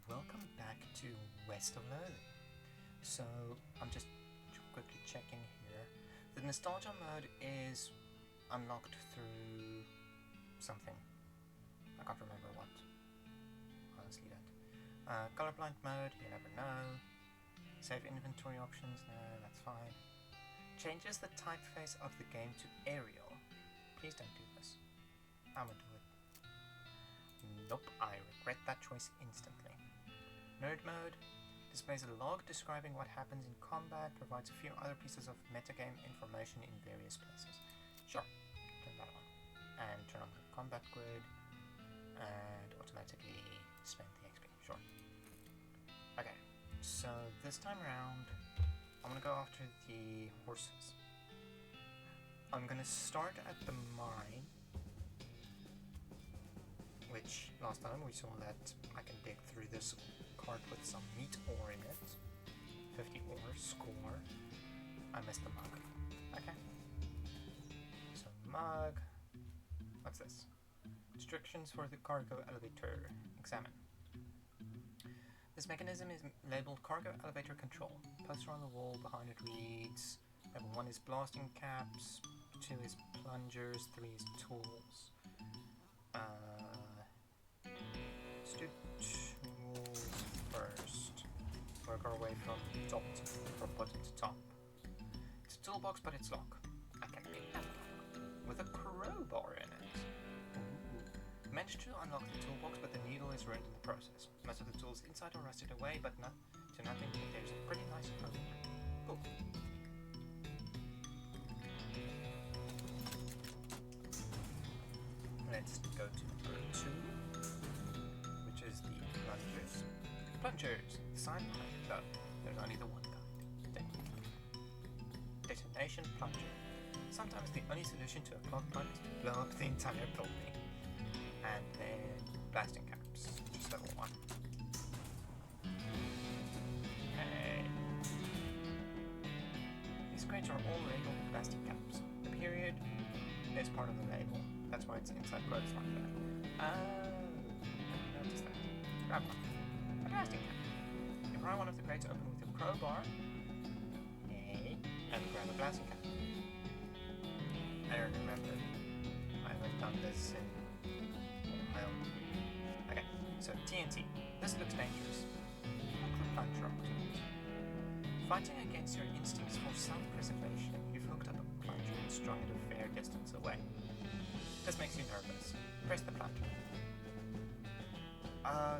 welcome back to West of Loathing. So, I'm just quickly checking here. The nostalgia mode is unlocked through something. I can't remember what. Honestly, that. Colorblind mode, you never know. Save inventory options, no, that's fine. Changes the typeface of the game to Arial. Please don't do this. I'm gonna do it. Nope, I regret that choice instantly. Nerd mode displays a log describing what happens in combat, provides a few other pieces of metagame information in various places. Sure, turn that on. And turn on the combat grid, and automatically spend the XP, sure. Okay, so this time around, I'm gonna go after the horses. I'm gonna start at the mine, which last time we saw that I can dig through this cart with some meat ore in it. 50 ore, score. I missed the mug. Okay. So mug. What's this? Instructions for the cargo elevator. Examine. This mechanism is labeled cargo elevator control. Poster on the wall behind it reads, level 1 is blasting caps, 2 is plungers, 3 is tools. Let's do tools first. Work our way from bottom to top. It's a toolbox, but it's locked. I can pick that lock with a crowbar in it. Ooh. Managed to unlock the toolbox, but the needle is ruined in the process. Most of the tools inside are rusted away, but not to nothing. But there's a pretty nice crowbar. Cool. Let's go to number 2, which is the plungers. Plungers! The sign behind it, though. There's only the one kind. Detonation plunger. Sometimes the only solution to a clogged pipe is to blow up the entire building. And then blasting caps, which is level 1. Hey! These crates are all labeled with blasting caps. The period is part of the label. That's why it's inside quotes like that. Oh, I noticed that. Grab one. A blasting cap. You pry one of the crates open with a crowbar. Yay. And grab a blasting cap. I don't remember. I haven't done this in a while. Okay, so TNT. This looks dangerous. Look the plunger opportunity. Fighting against your instincts for self-preservation, you've hooked up a plunger and strung it a fair distance away. This makes you nervous. Press the plunger.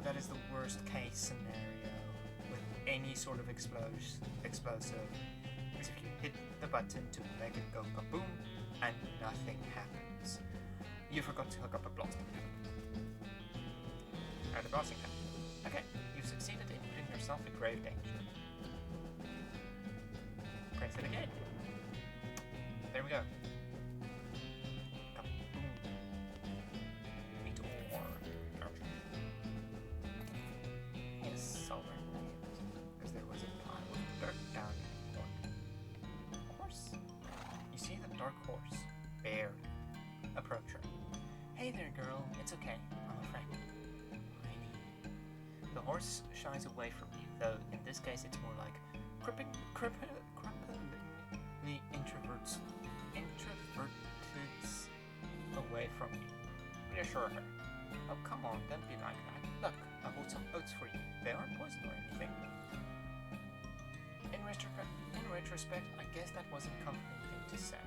That is the worst case scenario with any sort of explosive, is if you hit the button to make it go kaboom and nothing happens. You forgot to hook up a blasting cap. Add a blasting cap. Okay, you've succeeded in putting yourself in grave danger. Press it again. There we go. Because there was a pile of dirt down here. Horse. You see the dark horse. Bear. Approach her. Hey there, girl. It's okay. I'm a friend. Really? The horse shies away from you, though in this case it's more like cripplingly introverts away from you. Reassure her. Oh, come on, don't be like that. Look, I bought some oats for you. They aren't poison or anything. In retrospect, I guess that wasn't a comforting thing to say.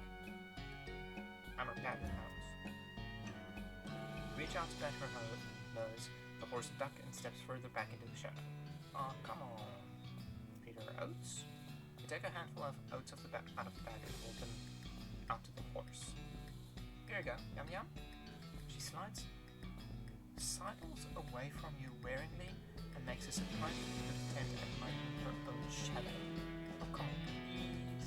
I'm her pat nose. Reach out to pat her nose. The horse ducks and steps further back into the shadow. Oh, come on. Feed her oats. You take a handful of oats out of the bag and hold them out to the horse. Here you go. Yum yum. She sidles away from you warily and makes a surprise to the tent and hide in her own shadow. Oh, come on, please.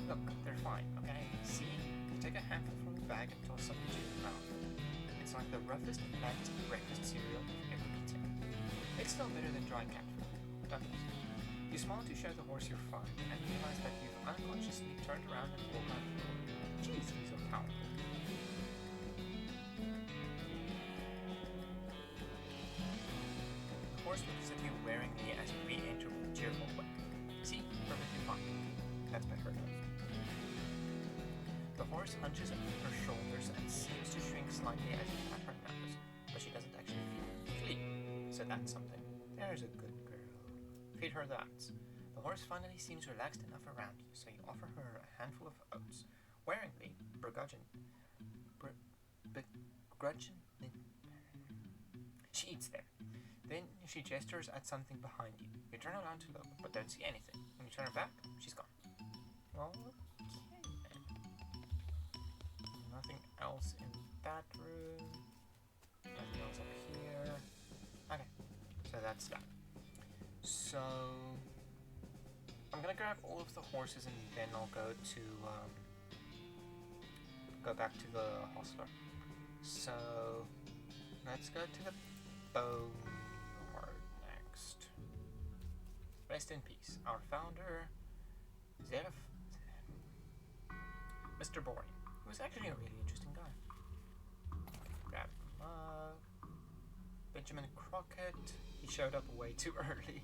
Look, they're fine, okay? See? You take a handful from the bag and toss some into your mouth. It's like the roughest packed breakfast cereal you've ever eaten. It's still better than dry cat food, don't it? You smile to show the horse you're fine and realize that you've unconsciously turned around and walked out the door. Jeez, he's so powerful. horse looks at you wearingly as you re-enter with a cheerful wink. See, perfectly fine. That's been heard of. The horse hunches up her shoulders and seems to shrink slightly as you pat her nose, but she doesn't actually flee. So that's something. There's a good girl. Feed her that. The horse finally seems relaxed enough around you, so you offer her a handful of oats. Wearingly, she eats them. Then she gestures at something behind you. You turn around to look, but don't see anything. When you turn her back, she's gone. Okay then. Nothing else in that room. Nothing else up here. Okay, so that's that. So I'm gonna grab all of the horses and then I'll go back to the hostler. So let's go to the bone yard next. Rest in peace. Our founder, Mr. Boring, who was actually a really interesting guy. Grab him up. Benjamin Crockett. He showed up way too early.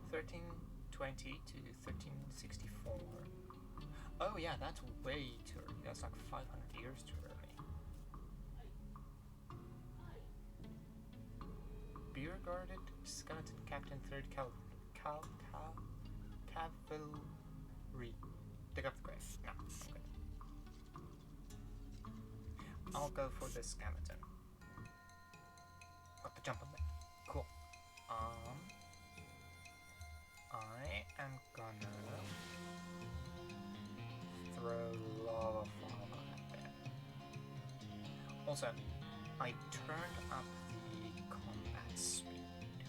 1320 to 1364. Oh yeah, that's way too early. That's like 500 years too early. Beer-guarded skeleton captain 3rd Cavalry. Dig up the grave. No, okay. I'll go for the skeleton. Got the jump on there. Cool. I am gonna throw lava lava at them. Also, I turned up the combat speed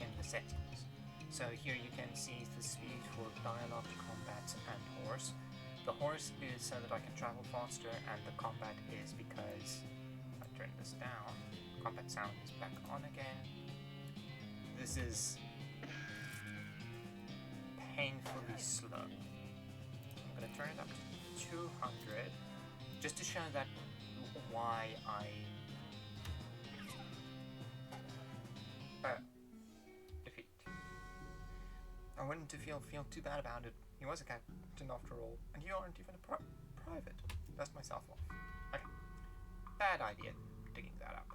in the settings. So here you can see the speed for dialogue, combat, and horse. The horse is so that I can travel faster, and the combat is because I turn this down. Combat sound is back on again. This is painfully slow. I'm gonna turn it up to 200 just to show that why defeat. I wouldn't feel too bad about it. He was a captain after all, and you aren't even a private. Dust myself off. Okay. Bad idea digging that up.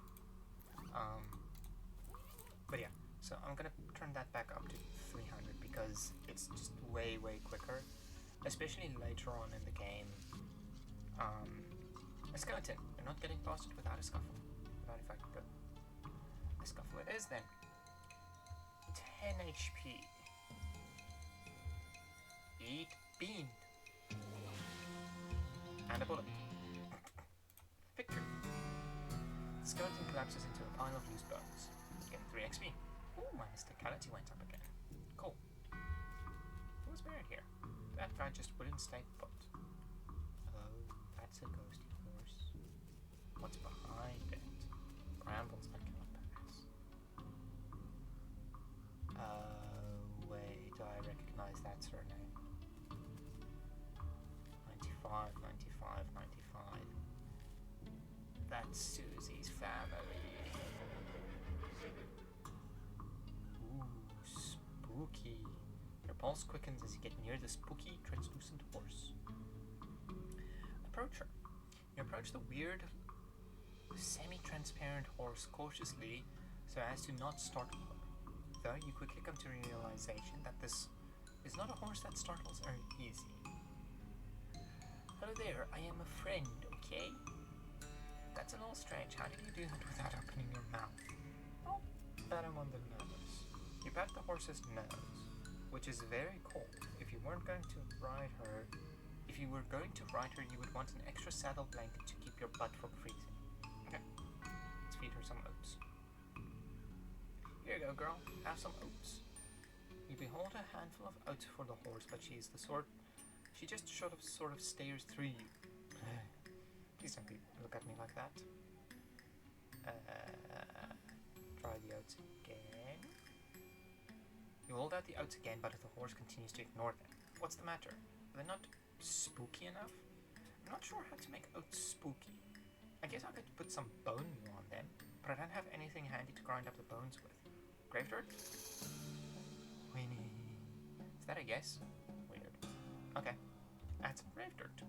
But yeah, so I'm gonna turn that back up to 300 because it's just way quicker, especially later on in the game. A skeleton, you're not getting past it without a scuffle. Not if I could go. A scuffle it is then. 10 HP. Eat bean. And a bullet. Victory. The skeleton collapses into a pile of loose bones. Again, 3 XP. Ooh, my mysticality went up again. Cool. Who was buried here? That guy just wouldn't stay put. Oh, that's a ghosty horse. What's behind it? Brambles I cannot pass. Wait, I recognize that surname. 95. That's Susie's family. Ooh, spooky. Your pulse quickens as you get near the spooky, translucent horse. Approach her. You approach the weird, semi-transparent horse cautiously so as to not startle her. Though you quickly come to the realization that this is not a horse that startles her easy. Hello there, I am a friend, okay? That's a little strange. How did you do that without opening your mouth? Oh, pat him on the nose. You pat the horse's nose, which is very cold. If you were going to ride her, you would want an extra saddle blanket to keep your butt from freezing. Okay, let's feed her some oats. Here you go, girl. Have some oats. You behold a handful of oats for the horse, but she just sort of stares through you. Please don't look at me like that. Try the oats again. You hold out the oats again, but the horse continues to ignore them. What's the matter? Are they not spooky enough? I'm not sure how to make oats spooky. I guess I could put some bone meal on them. but I don't have anything handy to grind up the bones with. Grave dirt? Winnie. Is that a yes? Weird. Okay. Add some grave dirt.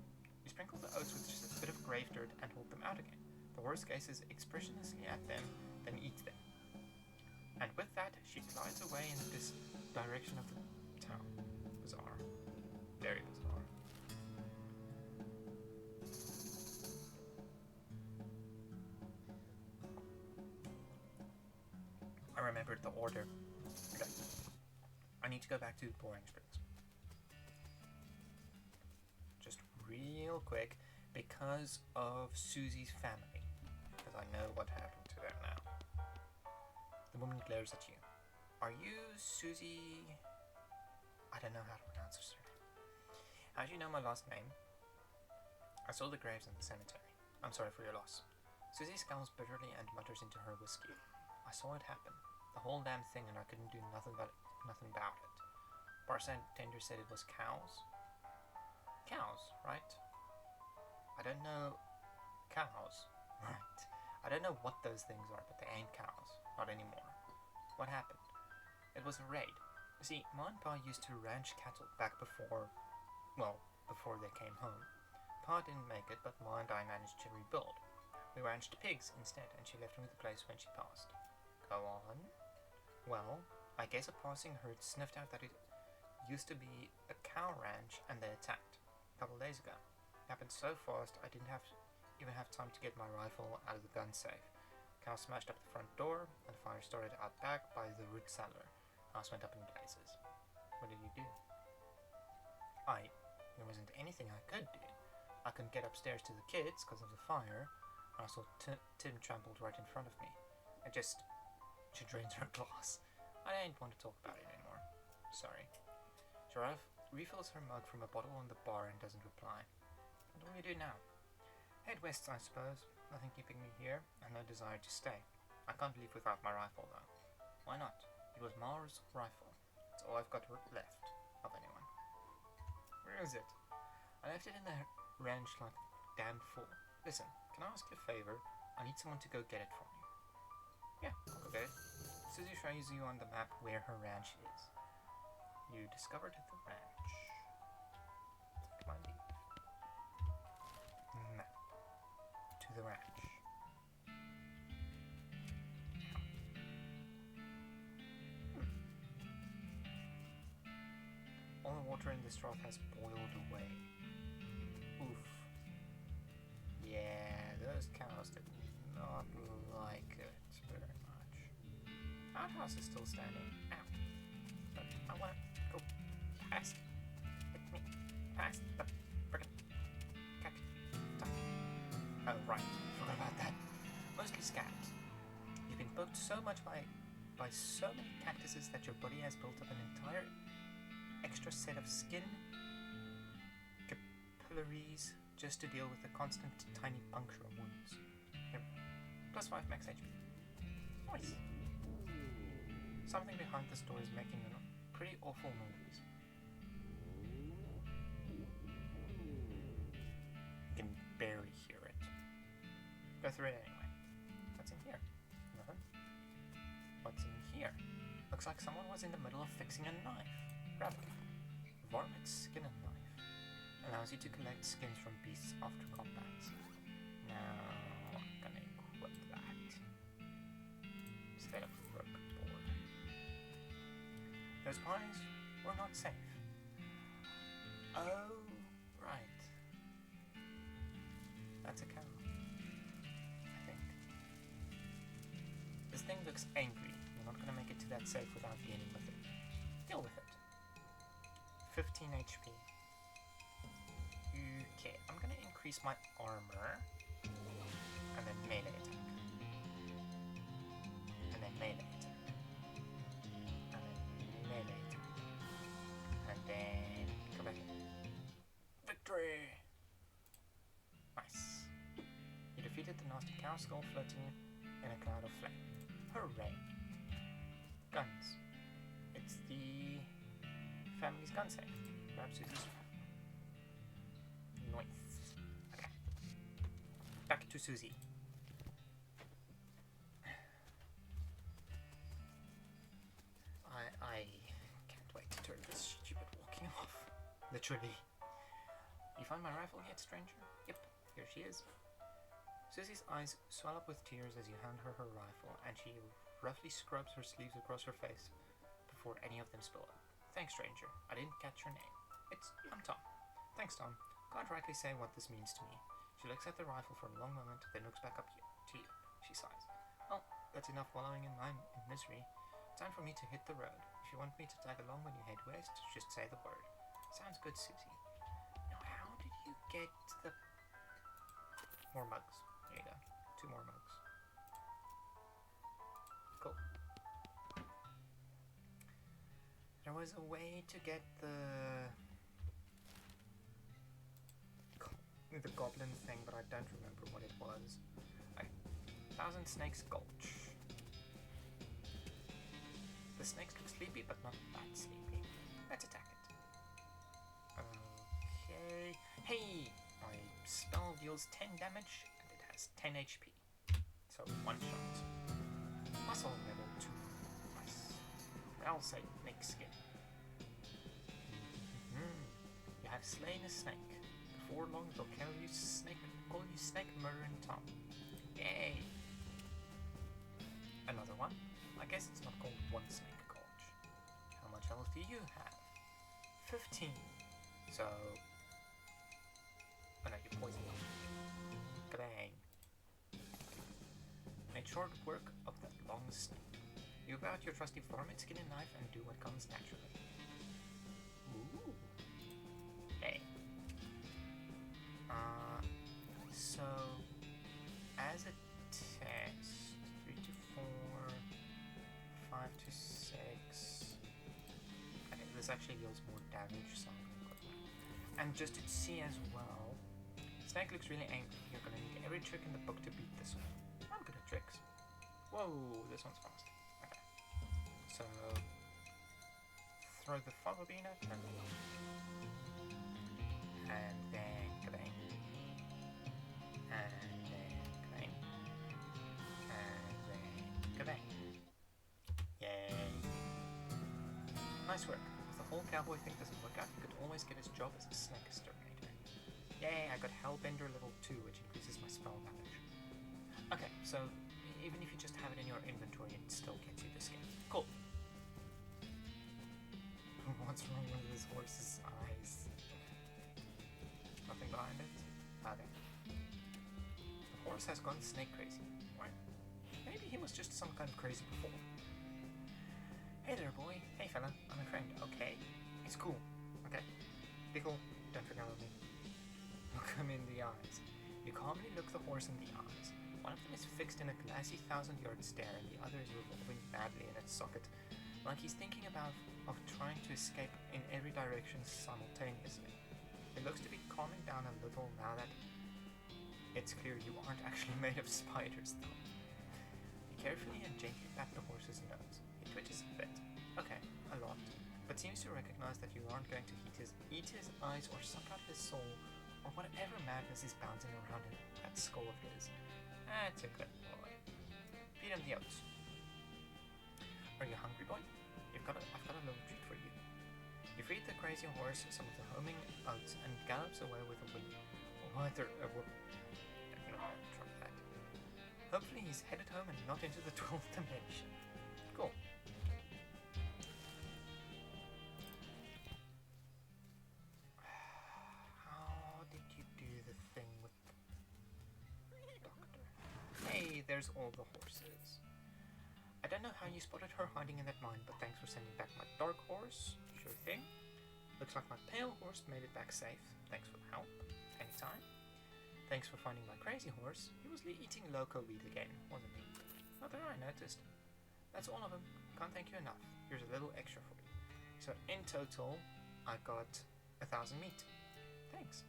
You sprinkle the oats with just a bit of grave dirt and hold them out again. The worst case is expressionlessly at them, then eats them. And with that, she glides away in this direction of the town. Bizarre. Very bizarre. I remembered the order. Okay. I need to go back to Boring Springs. Just real quick, because of Susie's family. Because I know what happened to them now. The woman glares at you. Are you Susie? I don't know how to pronounce her surname. How do you know my last name? I saw the graves in the cemetery. I'm sorry for your loss. Susie scowls bitterly and mutters into her whiskey. I saw it happen. The whole damn thing, and I couldn't do nothing about it. Bartender said it was cows. Cows, right? I don't know. Cows, right? I don't know what those things are, but they ain't cows. Not anymore. What happened? It was a raid. You see, Ma and Pa used to ranch cattle back before they came home. Pa didn't make it, but Ma and I managed to rebuild. We ranched pigs instead, and she left me with the place when she passed. Go on. Well, I guess a passing herd sniffed out that it used to be a cow ranch, and they attacked. A couple days ago. It happened so fast, I didn't even have time to get my rifle out of the gun safe. Cows smashed up the front door, and the fire started out back by the root cellar. House went up in blazes. What did you do? There wasn't anything I could do. I couldn't get upstairs to the kids because of the fire, and I saw Tim trampled right in front of me. She drains her glass. I didn't want to talk about it anymore. Sorry. Giraffe refills her mug from a bottle on the bar and doesn't reply. What do we do now? Head west, I suppose. Nothing keeping me here, and no desire to stay. I can't leave without my rifle, though. Why not? It was Ma's rifle. It's all I've got left of anyone. Where is it? I left it in the ranch like a damn fool. Listen, can I ask you a favor? I need someone to go get it for me. Yeah, I'll go get it. Susie shows you on the map where her ranch is. You discovered the ranch. Come on, leave. Map. To the ranch. All the water in this trough has boiled away. Oof. Yeah, those cows did not like it very much. Outhouse is still standing. Ow. But I want to go past it. Past the frickin' cactus. Oh, right. Forgot about that. Mostly scabs. You've been poked so much by so many cactuses that your body has built up an entire extra set of skin capillaries just to deal with the constant tiny puncture wounds. Here. Plus 5 max HP. Nice. Something behind this door is making a pretty awful noise. You can barely hear it. Go through it anyway. What's in here? Nothing. What's in here? Looks like someone was in the middle of fixing a knife. Grab it. Varmint skin and knife. Allows you to collect skins from beasts after combat. Now I'm gonna equip that. Instead of rook board. Those pies were not safe. Oh, right. That's a cow. I think. This thing looks angry. You're not gonna make it to that safe without dealing with it. Deal with it. 15 HP. Okay, I'm gonna increase my armor. And then melee attack. And then melee attack. And then melee attack. And then go back in. Victory! Nice. You defeated the nasty cow skull floating in a cloud of flame. Hooray! Guns. It's the family's gun safe. Grab Susie's rifle. Nice. Okay. Back to Susie. naturally. You find my rifle yet, stranger? Yep, here she is. Susie's eyes swell up with tears as you hand her her rifle, and she roughly scrubs her sleeves across her face before any of them spill out. Thanks, stranger. I didn't catch your name. I'm Tom. Thanks, Tom. Can't rightly say what this means to me. She looks at the rifle for a long moment, then looks back up to you. She sighs. Well, that's enough wallowing in misery. Time for me to hit the road. If you want me to tag along when you head west, just say the word. Sounds good, Susie. Now, how did you get the... More mugs. There you go. 2 more mugs. Cool. There was a way to get the goblin thing, but I don't remember what it was. Okay. Thousand Snakes Gulch. The snakes look sleepy, but not that sleepy. Let's attack it. Okay. Hey! My spell deals 10 damage, and it has 10 HP. So, 1 shot. Muscle level 2. Nice. I'll say snake skin. You have slain a snake. Before long, they'll call you Snake Murdering Tom. Yay! Another one. I guess it's not called One Snake Gulch. How much health do you have? 15. So... Oh no, you're poisoned. Kabang. Make short work of that long snake. You whip out your trusty varmint skin and knife and do what comes naturally. Ooh. Hey. So... As a test... 3 to 4... 5 to 6... Okay, this actually deals more damage, so I'm gonna put that. And just to see as well... Snake looks really angry. You're gonna need every trick in the book to beat this one. I'm good at tricks. Whoa, this one's fast. Okay. So... Throw the fog bean at them. And then kabang. And then kabang. And then kabang. Yay. Nice work. If the whole cowboy thing doesn't work out, you could always get his job as a snake exterminator. Yay, I got Hellbender level 2, which increases my spell damage. Okay, so even if you just have it in your inventory, it still gets you the skin. Cool. What's wrong with this horse's eyes? Nothing behind it? Okay. The horse has gone snake crazy. Right. Maybe he was just some kind of crazy before. Hey there, boy. Hey, fella. I'm a friend. Okay. It's cool. Okay. Be cool. Don't forget about me. Look him in the eyes. You calmly look the horse in the eyes. One of them is fixed in a glassy 1,000-yard stare, and the other is revolving madly in its socket, like he's thinking of trying to escape in every direction simultaneously. It looks to be calming down a little now that it's clear you aren't actually made of spiders, though. You carefully and gently pat the horse's nose. He twitches a bit. Okay, a lot. But seems to recognize that you aren't going to eat his eyes or suck out his soul, or whatever madness is bouncing around in that skull of his. That's a good boy. Feed him the oats. Are you hungry, boy? I've got a little treat for you. You feed the crazy horse some of the homing oats and gallops away with a whoop. Try that. Hopefully he's headed home and not into the 12th dimension. Cool. How did you do the thing with the doctor? Hey, there's all the horses. I don't know how you spotted her hiding in that mine, but thanks for sending back my dark horse. Sure thing. Looks like my pale horse made it back safe. Thanks for the help. Anytime. Thanks for finding my crazy horse. He was eating loco weed again, wasn't he? Not that I noticed. That's all of them. Can't thank you enough. Here's a little extra for you. So in total, I got 1,000 meat. Thanks.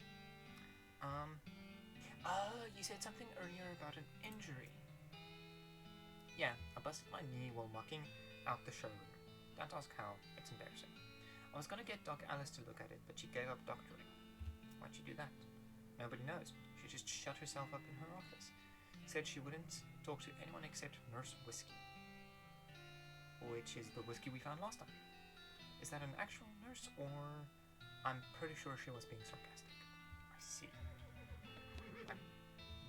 You said something earlier about an injury. Yeah, I busted my knee while mucking out the showroom. Don't ask how, it's embarrassing. I was gonna get Doc Alice to look at it, but she gave up doctoring. Why'd she do that? Nobody knows. She just shut herself up in her office. Said she wouldn't talk to anyone except Nurse Whiskey. Which is the whiskey we found last time. Is that an actual nurse, or I'm pretty sure she was being sarcastic. I see. And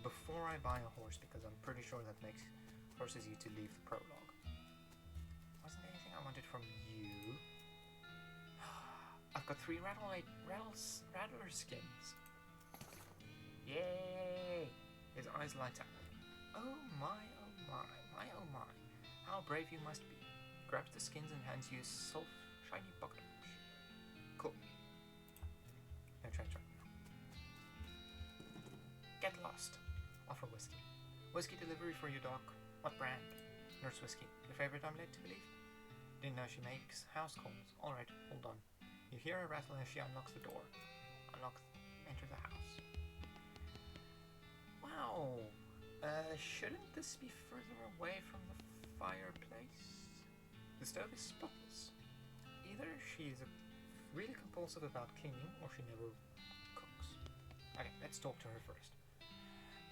before I buy a horse, because I'm pretty sure that makes forces you to leave the prologue. Wasn't there anything I wanted from you? I've got 3 rattler skins. Yay! His eyes light up. Oh my, oh my, my oh my. How brave you must be. Grabs the skins and hands you a soft, shiny pocket watch. Cool. No change right now. Get lost. Offer whiskey. Whiskey delivery for you, Doc. What brand? Nurse whiskey. Your favorite, I'm led to believe? Didn't know she makes house calls. Alright, hold on. You hear a rattle as she unlocks the door. Enter the house. Wow. Shouldn't this be further away from the fireplace? The stove is spotless. Either she is really compulsive about cleaning, or she never cooks. Okay, let's talk to her first.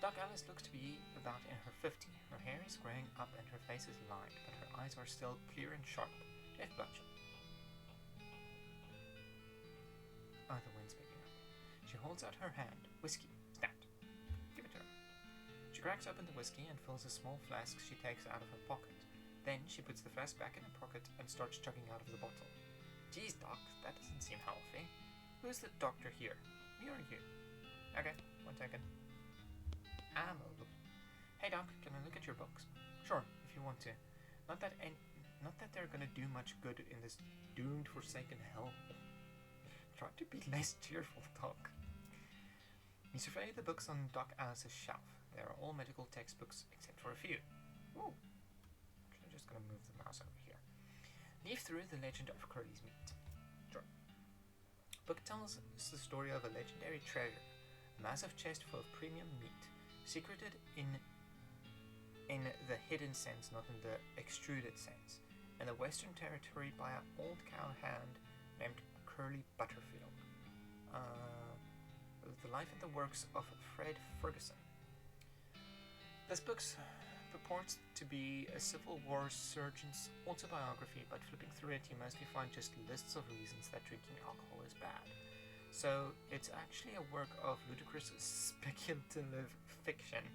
Doc Alice looks to be about in her 50s. Her hair is graying up and her face is lined, but her eyes are still clear and sharp, if bloodshot. Oh, the wind's picking up. She holds out her hand. Whiskey. Stand. Give it to her. She cracks open the whiskey and fills a small flask she takes out of her pocket. Then she puts the flask back in her pocket and starts chugging out of the bottle. Geez, Doc, that doesn't seem healthy. Who's the doctor here? Me or you? Okay, 1 second. Ammo. Hey Doc, can I look at your books? Sure, if you want to. Not that they're gonna do much good in this doomed, forsaken hell. Try to be less cheerful, Doc. You survey the books on Doc Alice's shelf. They are all medical textbooks except for a few. Ooh. I'm just gonna move the mouse over here. Leaf through the legend of Curly's meat. Sure. Book tells us the story of a legendary treasure, a massive chest full of premium meat, secreted in the hidden sense, not in the extruded sense, in the Western Territory by an old cowhand named Curly Butterfield. The life and the works of Fred Ferguson. This book purports to be a Civil War surgeon's autobiography, but flipping through it you mostly find just lists of reasons that drinking alcohol is bad. So it's actually a work of ludicrous speculative fiction.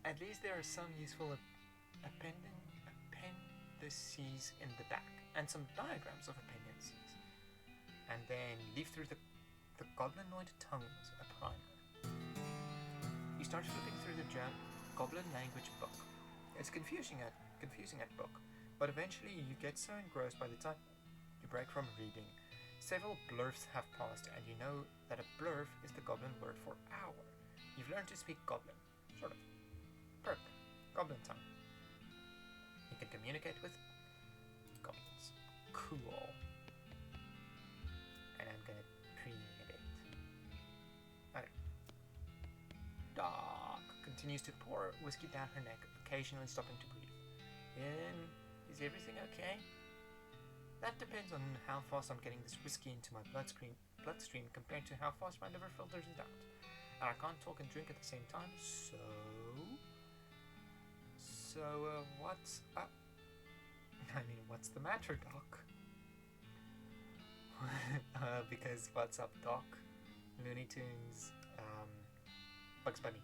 At least there are some useful appendices in the back, and some diagrams of appendices. And then leaf through the Goblinoid Tongues, a primer. You start flipping through the Goblin language book. It's confusing at book, but eventually you get so engrossed by the time you break from reading. Several blurfs have passed, and you know that a blurf is the Goblin word for hour. You've learned to speak Goblin, sort of. Perk, Goblin tongue. You can communicate with goblins. Cool. And I'm gonna preen a bit. Okay. Doc continues to pour whiskey down her neck, occasionally stopping to breathe. Is everything okay? That depends on how fast I'm getting this whiskey into my bloodstream compared to how fast my liver filters it out. And I can't talk and drink at the same time, so what's up? I mean, what's the matter, Doc? Because what's up, Doc? Looney Tunes, Bugs Bunny.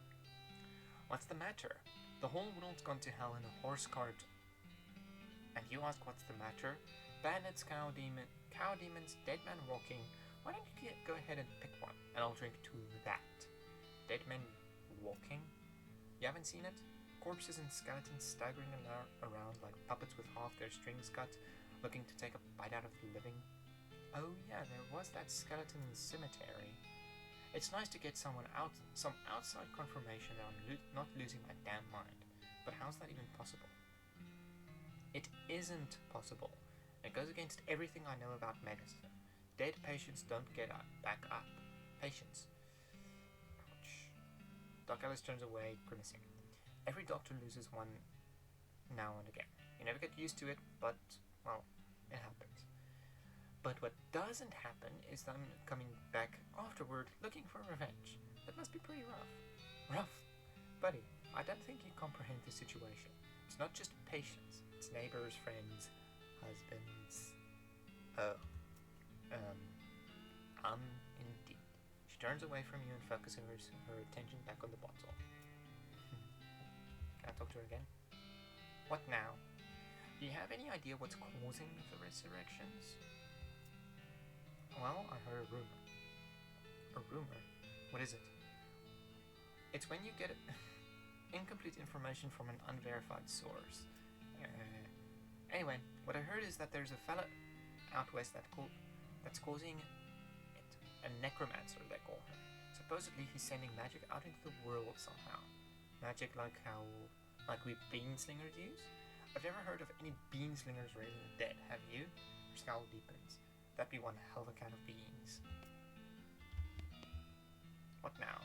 What's the matter? The whole world's gone to hell in a horse cart. And you ask what's the matter? Bandits, cow demons, dead man walking. Why don't you go ahead and pick one, and I'll drink to that. Dead men walking? You haven't seen it? Corpses and skeletons staggering around like puppets with half their strings cut, looking to take a bite out of the living. Oh yeah, there was that skeleton in the cemetery. It's nice to get some outside confirmation that I'm not losing my damn mind. But how's that even possible? It isn't possible. It goes against everything I know about medicine. Dead patients don't get back up. Patients. Ouch. Doc Ellis turns away, grimacing. Every doctor loses one now and again. You never get used to it, but, well, it happens. But what doesn't happen is them coming back afterward looking for revenge. That must be pretty rough. Rough? Buddy, I don't think you comprehend the situation. It's not just patients. It's neighbors, friends, husbands. Oh. Um. Indeed. She turns away from you and focuses her attention back on the bottle. Can I talk to her again? What now? Do you have any idea what's causing the resurrections? Well, I heard a rumor. A rumor? What is it? It's when you get incomplete information from an unverified source. Anyway, what I heard is that there's a fella out west that's causing it. A necromancer, they call him. Supposedly he's sending magic out into the world somehow. Magic like we beanslingers use? I've never heard of any beanslingers raising the dead, have you? Her scowl deepens. That'd be one hell of a can of beans. What now?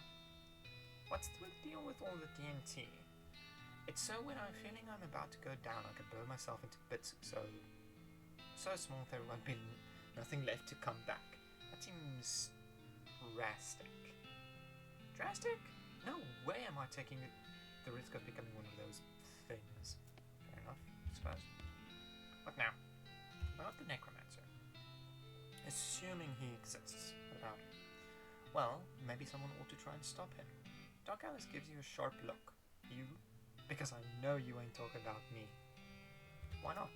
What's the deal with all the TNT? It's so when I'm feeling I'm about to go down, I can blow myself into bits so small there won't be nothing left to come back. That seems drastic. Drastic? No way am I taking the risk of becoming one of those things. Fair enough, I suppose. What now? About the necromancer. Assuming he exists. What about him? Well, maybe someone ought to try and stop him. Doc Alice gives you a sharp look. You? Because I know you ain't talking about me. Why not?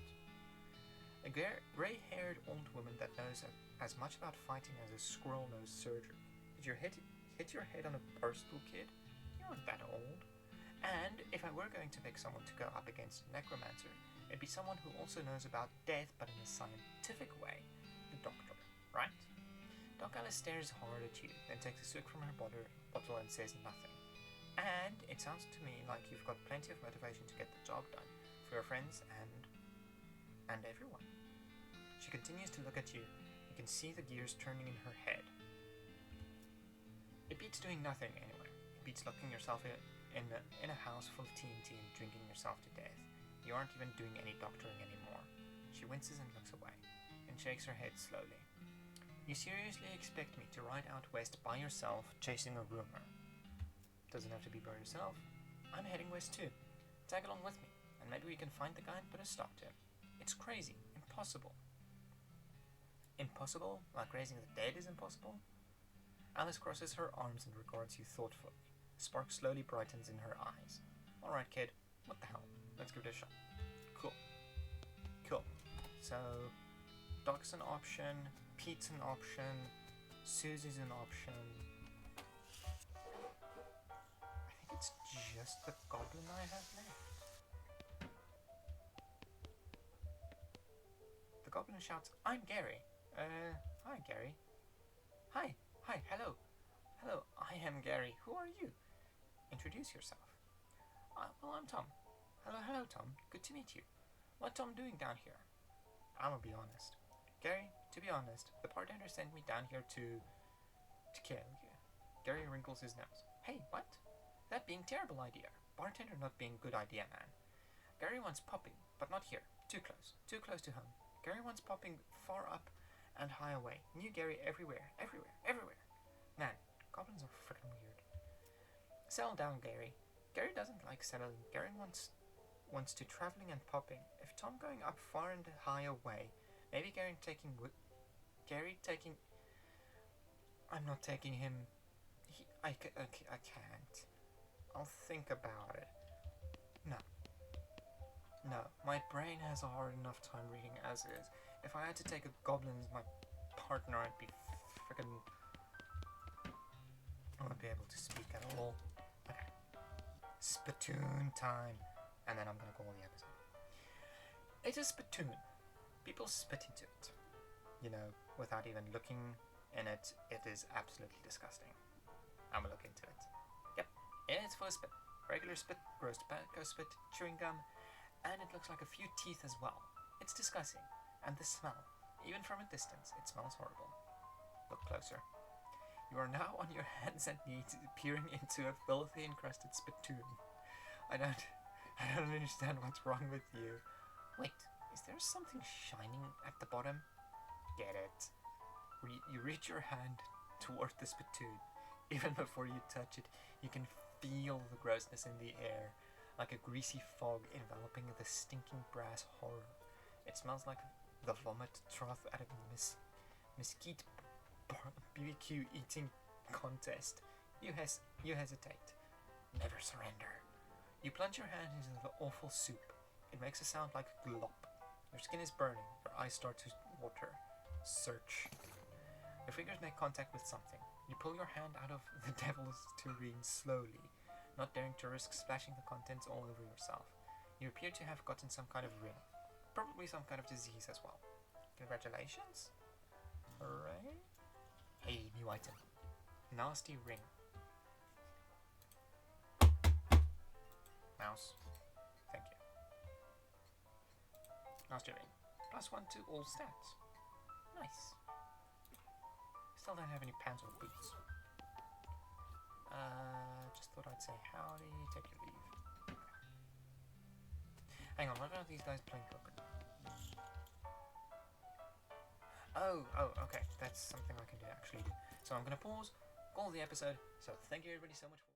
A grey-haired old woman that knows as much about fighting as a squirrel knows surgery. Did you hit your head on a bar stool, kid? You aren't that old. And if I were going to pick someone to go up against a necromancer, it'd be someone who also knows about death but in a scientific way. The doctor, right? Doc Alice stares hard at you, then takes a swig from her bottle and says nothing. And it sounds to me like you've got plenty of motivation to get the job done for your friends and everyone. She continues to look at you. You can see the gears turning in her head. It beats doing nothing anyway. It beats locking yourself in a house full of TNT and drinking yourself to death. You aren't even doing any doctoring anymore. She winces and looks away, and shakes her head slowly. You seriously expect me to ride out west by yourself, chasing a rumor? Doesn't have to be by yourself. I'm heading west too. Tag along with me, and maybe we can find the guy and put a stop to him. It's crazy. Impossible. Impossible? Like raising the dead is impossible? Alice crosses her arms and regards you thoughtfully. A spark slowly brightens in her eyes. Alright, kid. What the hell? Let's give it a shot. Cool. So, Doc's an option, Pete's an option, Susie's an option. I think it's just the goblin I have left. The goblin shouts, I'm Gary. Hi, Gary. Hi, hello. Hello, I am Gary. Who are you? Introduce yourself. Well, I'm Tom. Hello, Tom. Good to meet you. What's Tom doing down here? I'ma be honest. Gary, to be honest, the bartender sent me down here to kill you. Gary wrinkles his nose. Hey, what? That being terrible idea. Bartender not being good idea, man. Gary wants popping, but not here. Too close to home. Gary wants popping far up and high away. New Gary everywhere. Man, goblins are freaking weird. Settle down, Gary. Gary doesn't like settling. Gary wants to traveling and popping. If Tom going up far and high away, maybe Gary taking. I'm not taking him. I can't. I'll think about it. No, my brain has a hard enough time reading as is. If I had to take a goblin as my partner, I'd be freaking. I won't be able to speak at all. Okay. Spittoon time. And then I'm gonna call the episode. It is spittoon. People spit into it. You know, without even looking in it, it is absolutely disgusting. I'm gonna look into it. Yep, it's full of spit. Regular spit, gross tobacco spit, chewing gum, and it looks like a few teeth as well. It's disgusting. And the smell, even from a distance, it smells horrible. Look closer. You are now on your hands and knees peering into a filthy encrusted spittoon. I don't understand what's wrong with you. Wait, is there something shining at the bottom? Get it. You reach your hand toward the spittoon. Even before you touch it, you can feel the grossness in the air, like a greasy fog enveloping the stinking brass horror. It smells like the vomit trough at a mesquite BBQ eating contest. You hesitate. Never surrender. You plunge your hand into the awful soup. It makes a sound like glop. Your skin is burning. Your eyes start to water. Search. Your fingers make contact with something. You pull your hand out of the devil's tureen slowly, not daring to risk splashing the contents all over yourself. You appear to have gotten some kind of ring. Probably some kind of disease as well. Congratulations. Hooray. Hey, new item. Nasty ring. Mouse. Thank you. Nasty ring. +1 to all stats. Nice. Still don't have any pants or boots. Just thought I'd say howdy, take your leave. Hang on, what are these guys playing poker? Oh, okay, that's something I can actually do. So I'm gonna pause, call the episode, so thank you everybody so much for